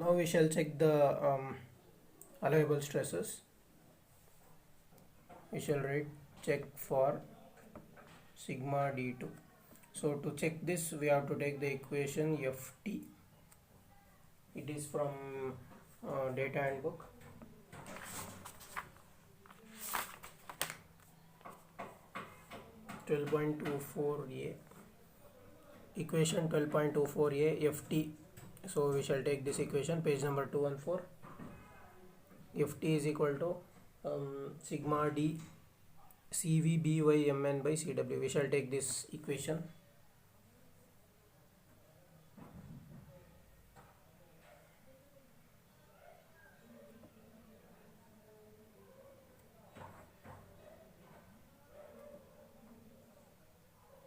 Now we shall check the allowable stresses. We shall write check for sigma d2. So to check this, we have to take the equation ft. It is from data handbook. (12.24a) equation 12.24a ft. So we shall take this equation, page number 214. ft is equal to sigma d cv by mn by cw. We shall take this equation.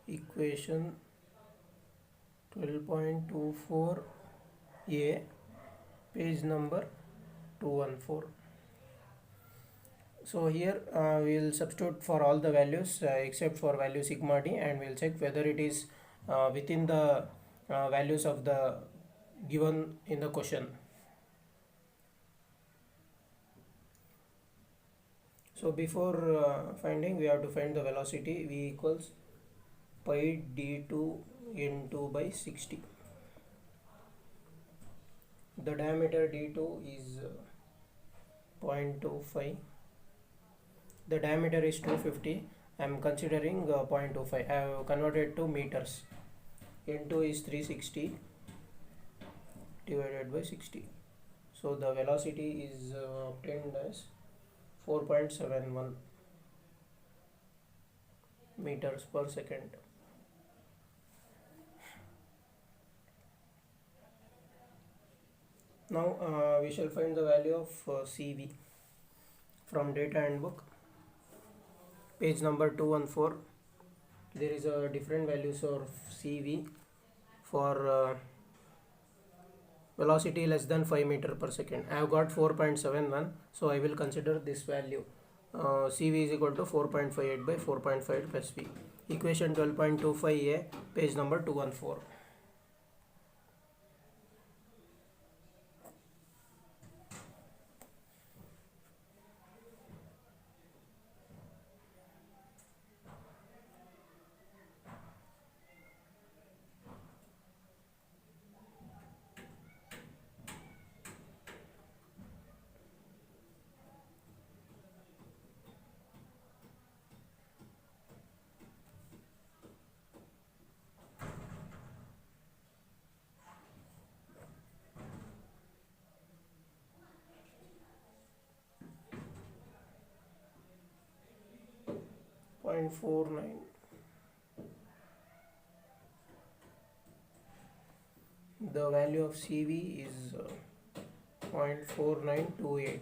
Equation 12.24a, page number 214. So here we will substitute for all the values except for value sigma d, and we will check whether it is within the values of the given in the question. So before finding, we have to find the velocity. V equals pi d2 n2 by 60. The diameter d2 is 0.25. The diameter is 250. I am considering 0.25. I have converted to meters. N2 is 360 divided by 60. So the velocity is obtained as 4.71 meters per second. Now we shall find the value of CV from data handbook, page number 214. There is a different values of CV for velocity less than 5 meter per second. I have got 4.71, so I will consider this value. CV is equal to 4.58 by 4.5 plus V. Equation 12.25a, page number 214. .49. The value of CV is 0.4928.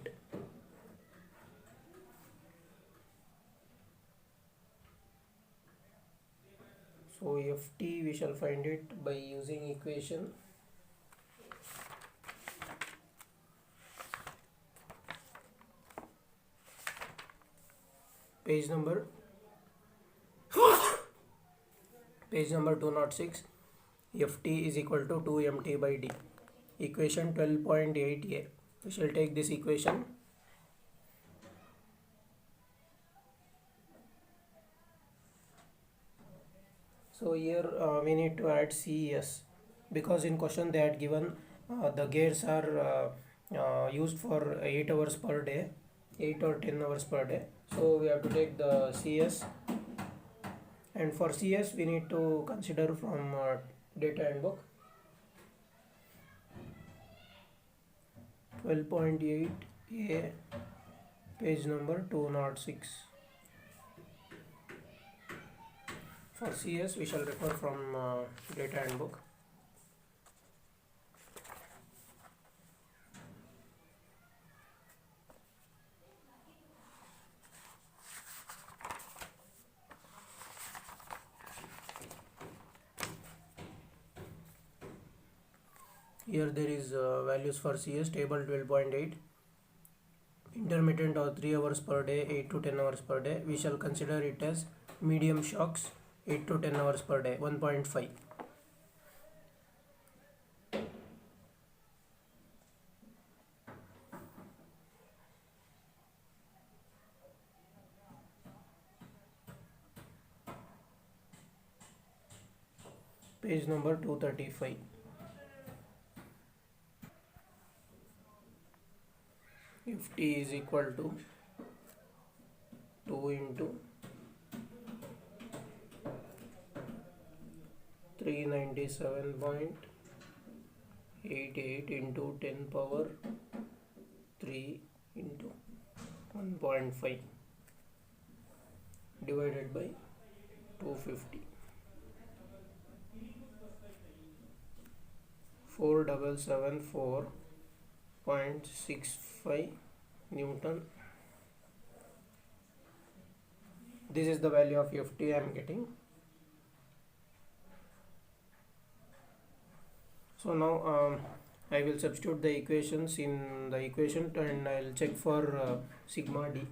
So FT we shall find it by using equation page number 206. Ft is equal to 2mt by d. Equation 12.8a. We shall take this equation. So here we need to add CES, because in question they had given the gears are used for 8 hours per day, 8 or 10 hours per day. So we have to take the CS, and for CS we need to consider from data handbook 12.8a, page number 206. For CS we shall refer from data handbook. Here there is values for CS, table 12.8. Intermittent or 3 hours per day, 8 to 10 hours per day. We shall consider it as medium shocks, 8 to 10 hours per day, 1.5. Page number 235. If t is equal to 2 into 397.88 into 10 power 3 into 1.5 divided by 250, 4774.65 Newton. This is the value of Ft I am getting. So now I will substitute the equations in the equation and I will check for sigma d.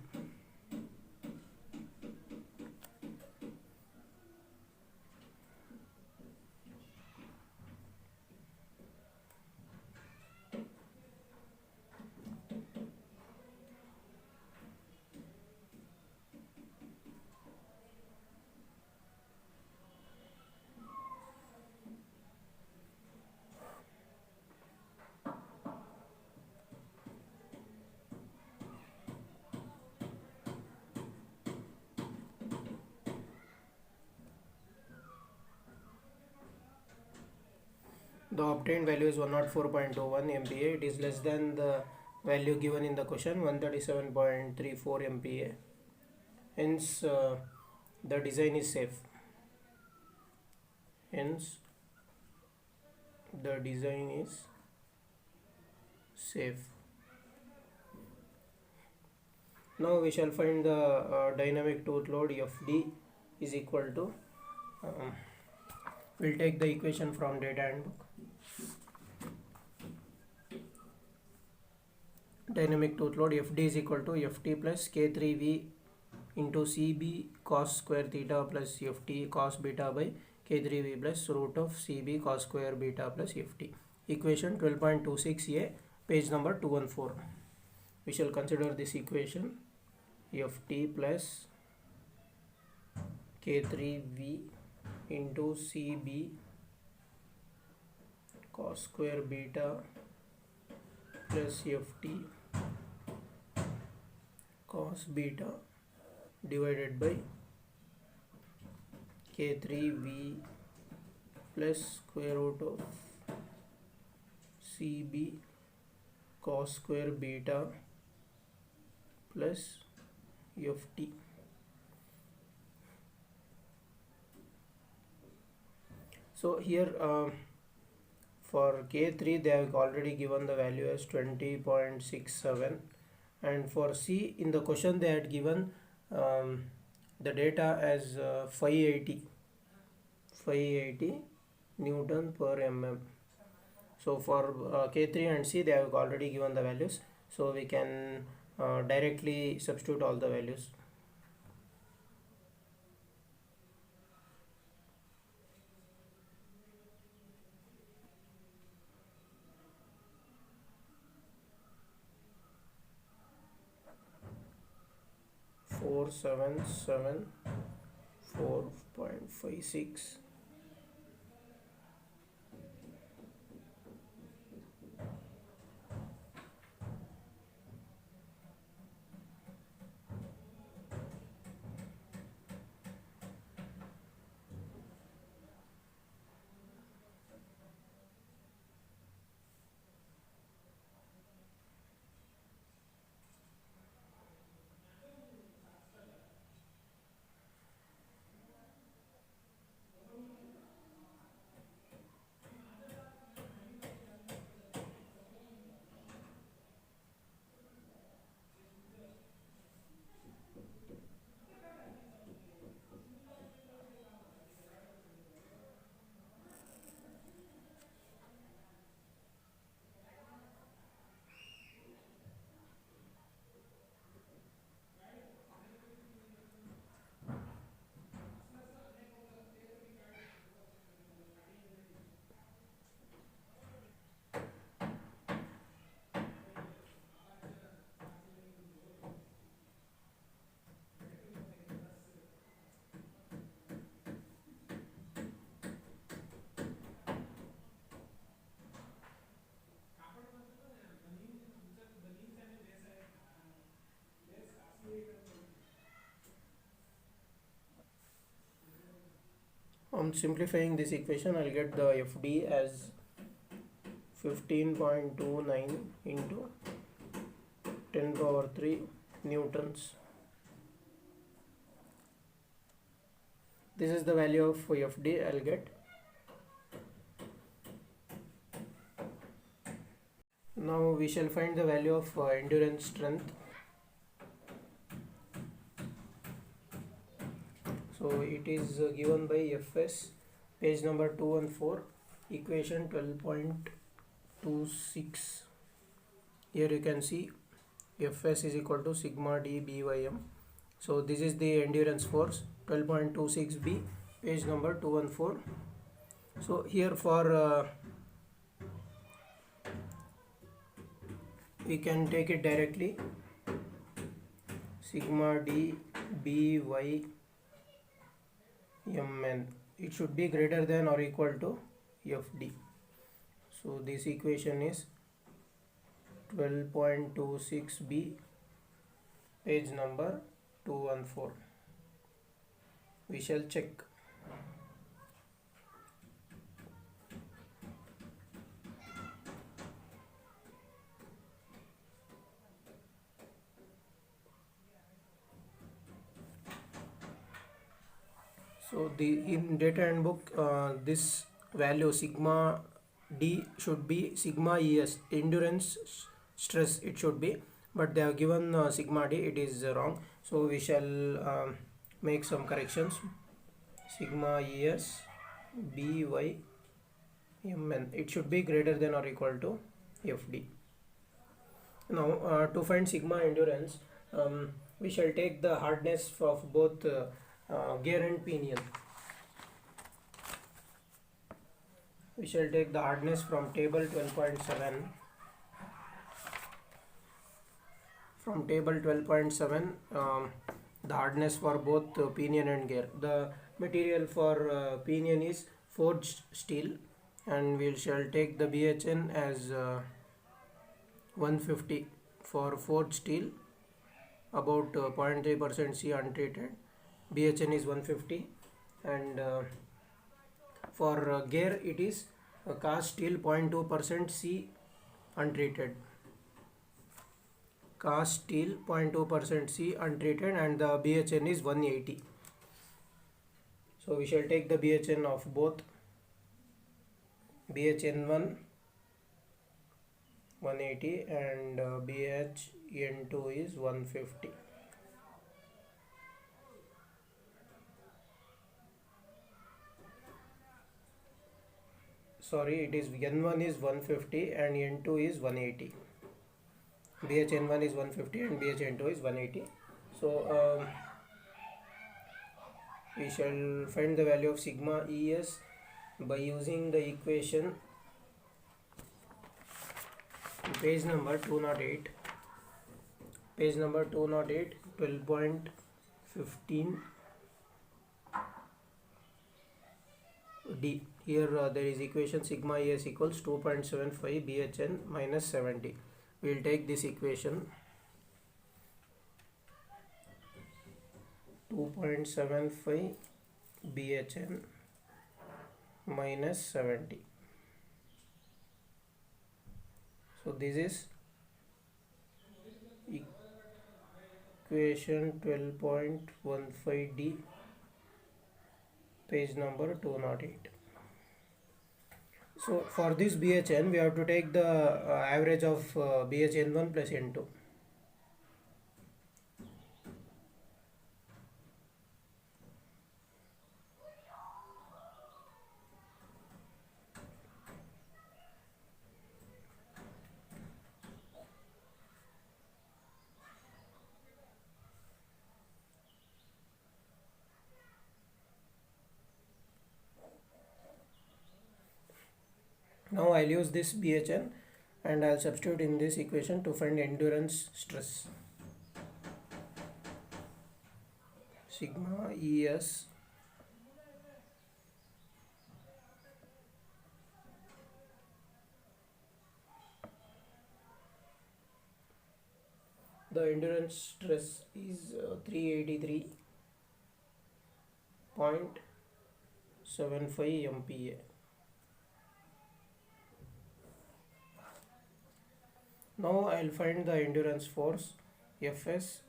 The obtained value is 104.21 MPa. It is less than the value given in the question, 137.34 MPa. Hence, the design is safe. Hence, the design is safe. Now we shall find the dynamic tooth load Fd is equal to, we'll take the equation from data handbook. Dynamic tooth load Fd is equal to Ft plus K3V into Cb cos square theta plus Ft cos beta by K3V plus root of Cb cos square beta plus Ft. Equation 12.26a, page number 214. We shall consider this equation. Ft plus K3V into Cb cos square beta plus Ft cos beta divided by K3V plus square root of Cb cos square beta plus Ft. So here for K3 they have already given the value as 20.67, and for C in the question they had given the data as 580 Newton per mm. So for K3 and C they have already given the values, so we can directly substitute all the values. Four seven seven 4.56 On simplifying this equation, I'll get the FD as 15.29 into 10 power 3 newtons. This is the value of FD I'll get. Now we shall find the value of endurance strength. So it is given by Fs, page number 214, equation 12.26. Here you can see Fs is equal to sigma d bym. So this is the endurance force, 12.26b, page number 214. So here for we can take it directly, sigma d by mn, it should be greater than or equal to fd. So this equation is 12.26b, page number 214. We shall check. So in data handbook, this value sigma d should be sigma es, endurance stress it should be, but they have given sigma d, it is wrong. So we shall make some corrections. Sigma es by mn, it should be greater than or equal to fd. Now to find sigma endurance, we shall take the hardness of both gear and pinion. We shall take the hardness from table 12.7. From table 12.7, the hardness for both pinion and gear. The material for pinion is forged steel, and we shall take the BHN as 150 for forged steel, about 0.3% C untreated. BHN is 150, and for gear it is cast steel 0.2% C untreated. Cast steel 0.2% C untreated, and the BHN is 180. So we shall take the BHN of both. BHN1 180 and BHN2 is 150. Sorry, it is N1 is 150 and N2 is 180. BHN1 is 150 and BHN2 is 180. So we shall find the value of sigma ES by using the equation page number 208. Page number 208, 12.15 D. Here there is equation sigma ES equals 2.75 BHN minus 70. We will take this equation, 2.75 BHN minus 70. So this is equation 12.15D, page number 208. So for this BHN, we have to take the average of BHN1 plus N2. Now I'll use this BHN and I'll substitute in this equation to find endurance stress. Sigma ES the endurance stress is 383.6 0.75 MPa. Now I'll find the endurance force Fs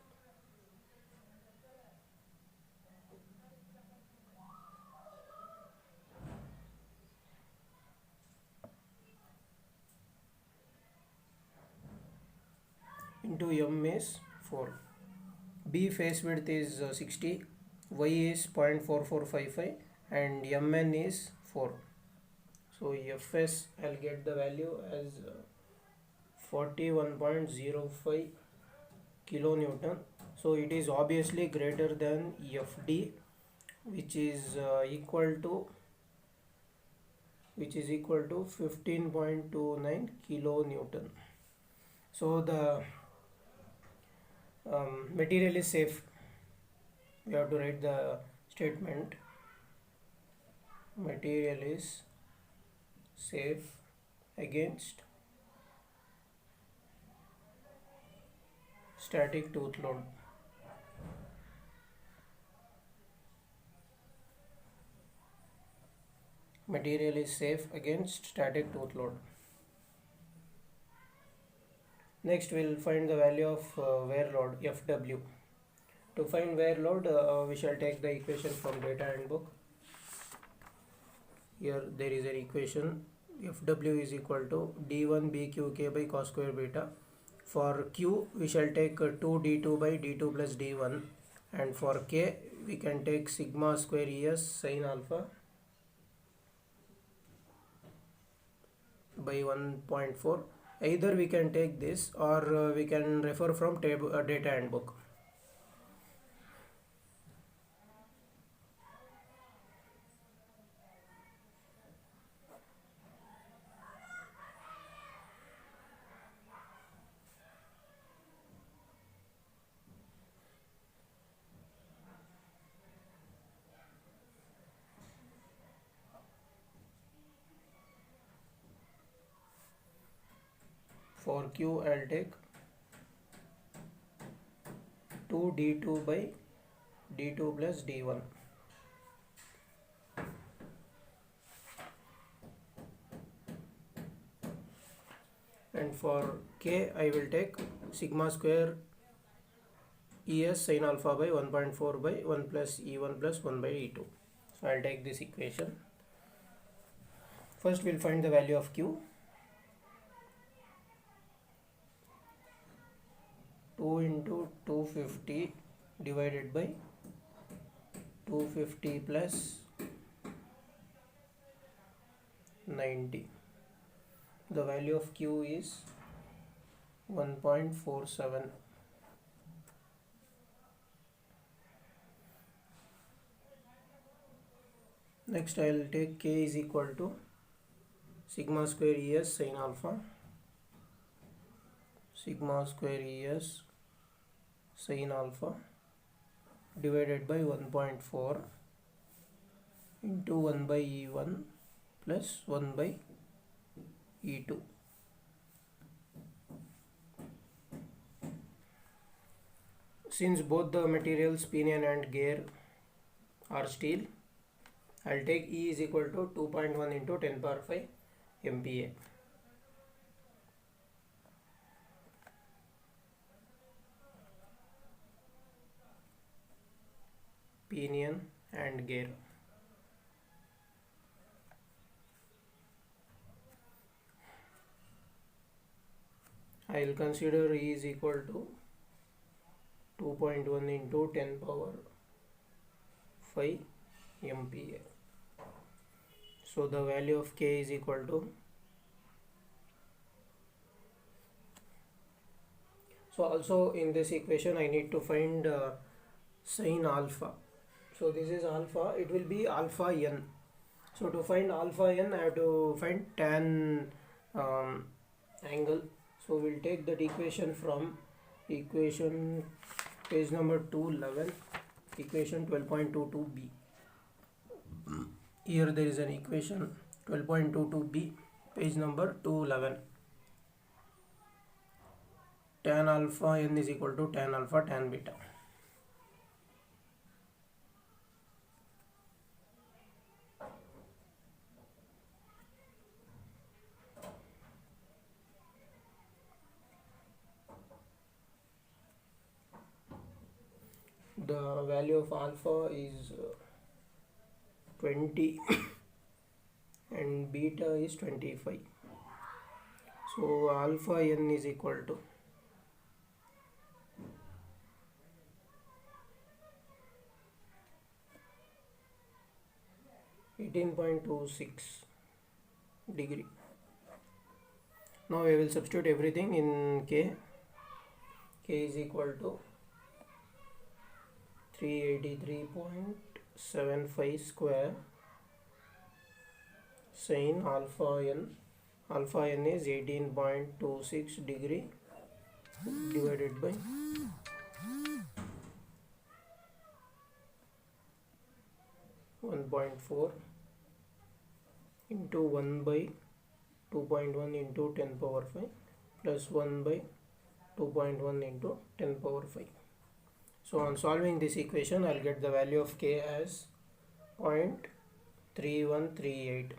into M is 4. B face width is 60, Y is 0.4455 and Mn is 4. So Fs, I'll get the value as 41.05 kilonewton. So it is obviously greater than Fd, which is equal to 15.29 kilonewton. So the material is safe. We have to write the statement: material is safe against static tooth load. Material is safe against static tooth load. Next we'll find the value of wear load Fw. To find wear load, we shall take the equation from data handbook. Here there is an equation: Fw is equal to d1 bqk by cos square beta. For q we shall take 2 d2 by d2 plus d1, and for k we can take sigma square es sin alpha by 1.4. Either we can take this or we can refer from data handbook. For q I'll take 2 d2 by d2 plus d1. And for k I will take sigma square es sin alpha by 1.4 by 1 plus e1 plus 1 by e2. So I'll take this equation. First we'll find the value of q. 2 into 250 divided by 250 plus 90. The value of q is 1.47. Next I'll take k is equal to sigma square es sin alpha, sigma square es sin alpha divided by 1.4 into 1 by e1 plus 1 by e2. Since both the materials pinion and gear are steel, I'll take E is equal to 2.1 into 10 power 5 MPa. Pinion and gear. I will consider E is equal to 2.1 into 10 power 5 MPa. So the value of K is equal to, so also in this equation I need to find sin alpha. So this is alpha, it will be alpha n. So to find alpha n I have to find tan angle. So we'll take that equation from equation page number 211, equation 12.22b. Here there is an equation 12.22b, page number 211. Tan alpha n is equal to tan alpha tan beta. The value of alpha is 20 and beta is 25. So alpha n is equal to 18.26 degree. Now I will substitute everything in k. K is equal to 383.75 square sin alpha n. Alpha n is 18.26 degree divided by 1.4 into 1 by 2.1 into 10 power 5 plus 1 by 2.1 into 10 power 5. So on solving this equation, I'll get the value of k as 0.3138.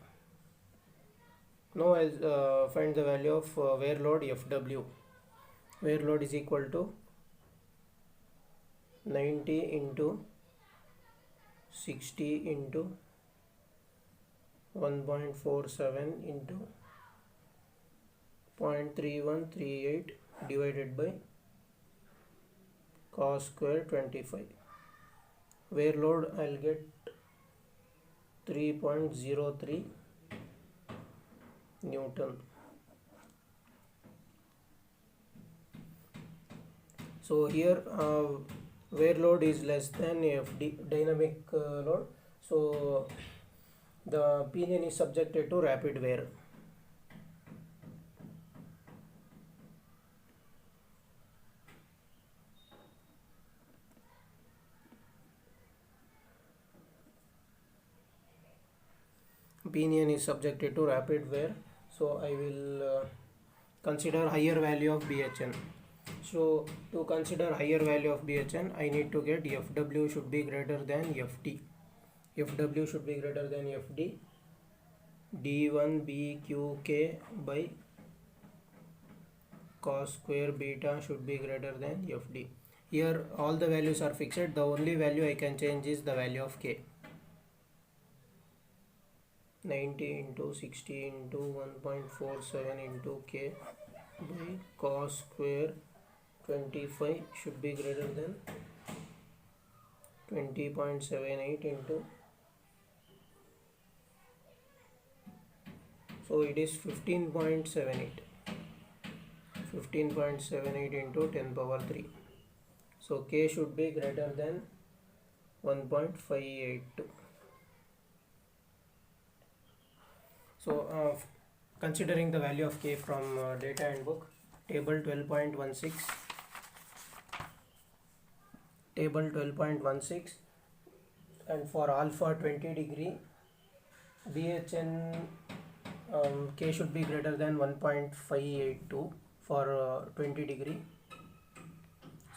Now I'll find the value of wear load Fw. Wear load is equal to 90 into 60 into 1.47 into 0.3138 divided by cos square 25. Wear load I'll get 3.03 Newton. So here wear load is less than FD dynamic load. So the pinion is subjected to rapid wear. Pinion is subjected to rapid wear, so I will consider higher value of BHN. So to consider higher value of BHN, I need to get Fw should be greater than Fd. Fw should be greater than Fd. d1bqk by cos square beta should be greater than Fd. Here all the values are fixed. The only value I can change is the value of k. 90 into 60 into 1.47 into k by cos square 25 should be greater than 20.78 into, so it is 15.78 into 10 power 3. So k should be greater than 1.582. So considering the value of k from data handbook, table 12.16, and for alpha 20 degree, BHN k should be greater than 1.582 for 20 degree.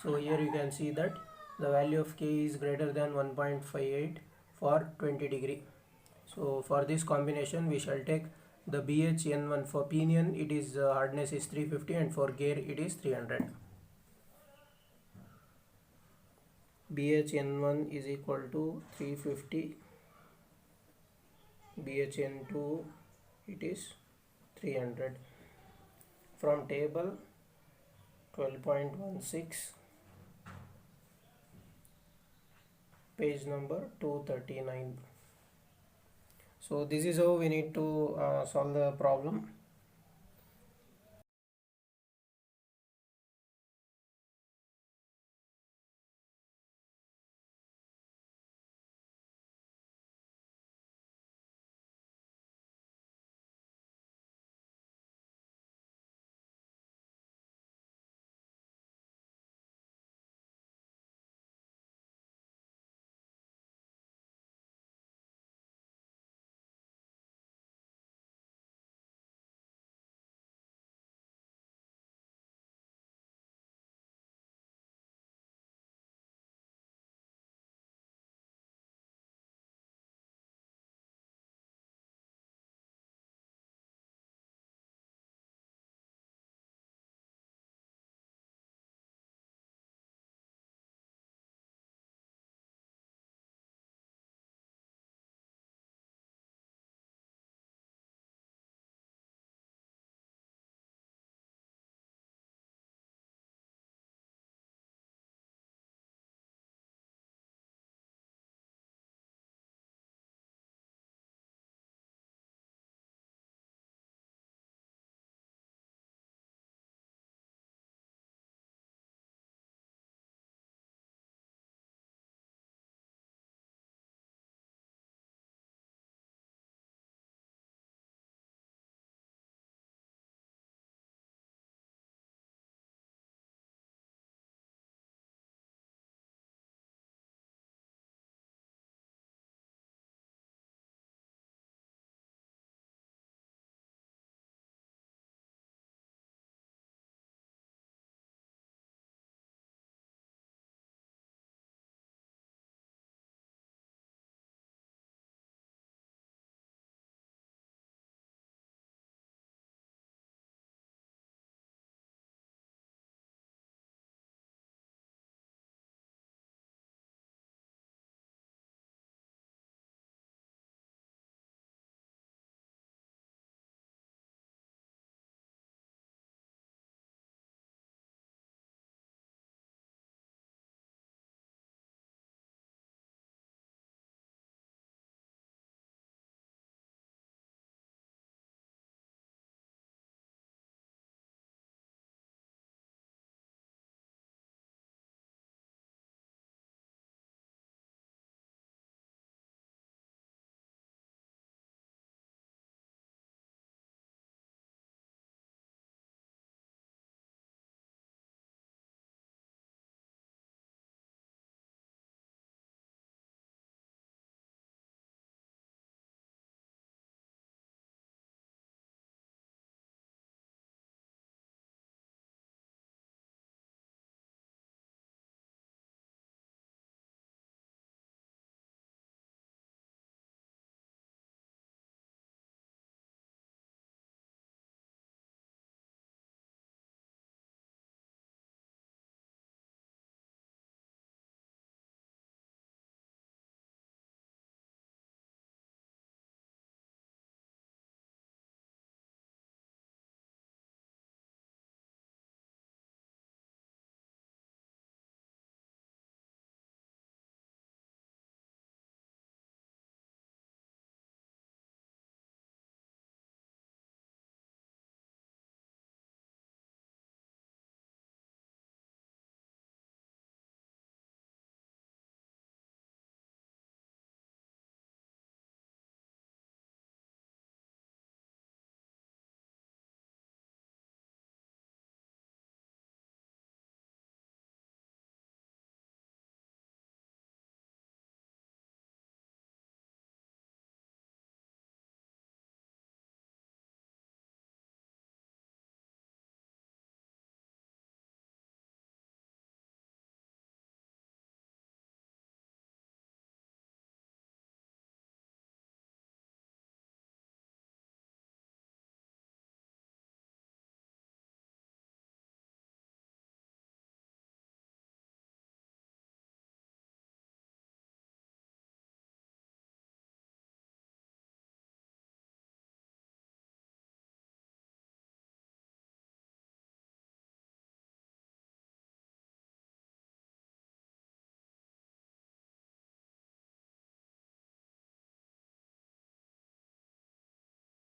So here you can see that the value of k is greater than 1.58 for 20 degree. So for this combination we shall take the BHN1. For pinion it is hardness is 350 and for gear it is 300. BHN1 is equal to 350, BHN2 it is 300. From table 12.16, page number 239. So this is how we need to solve the problem.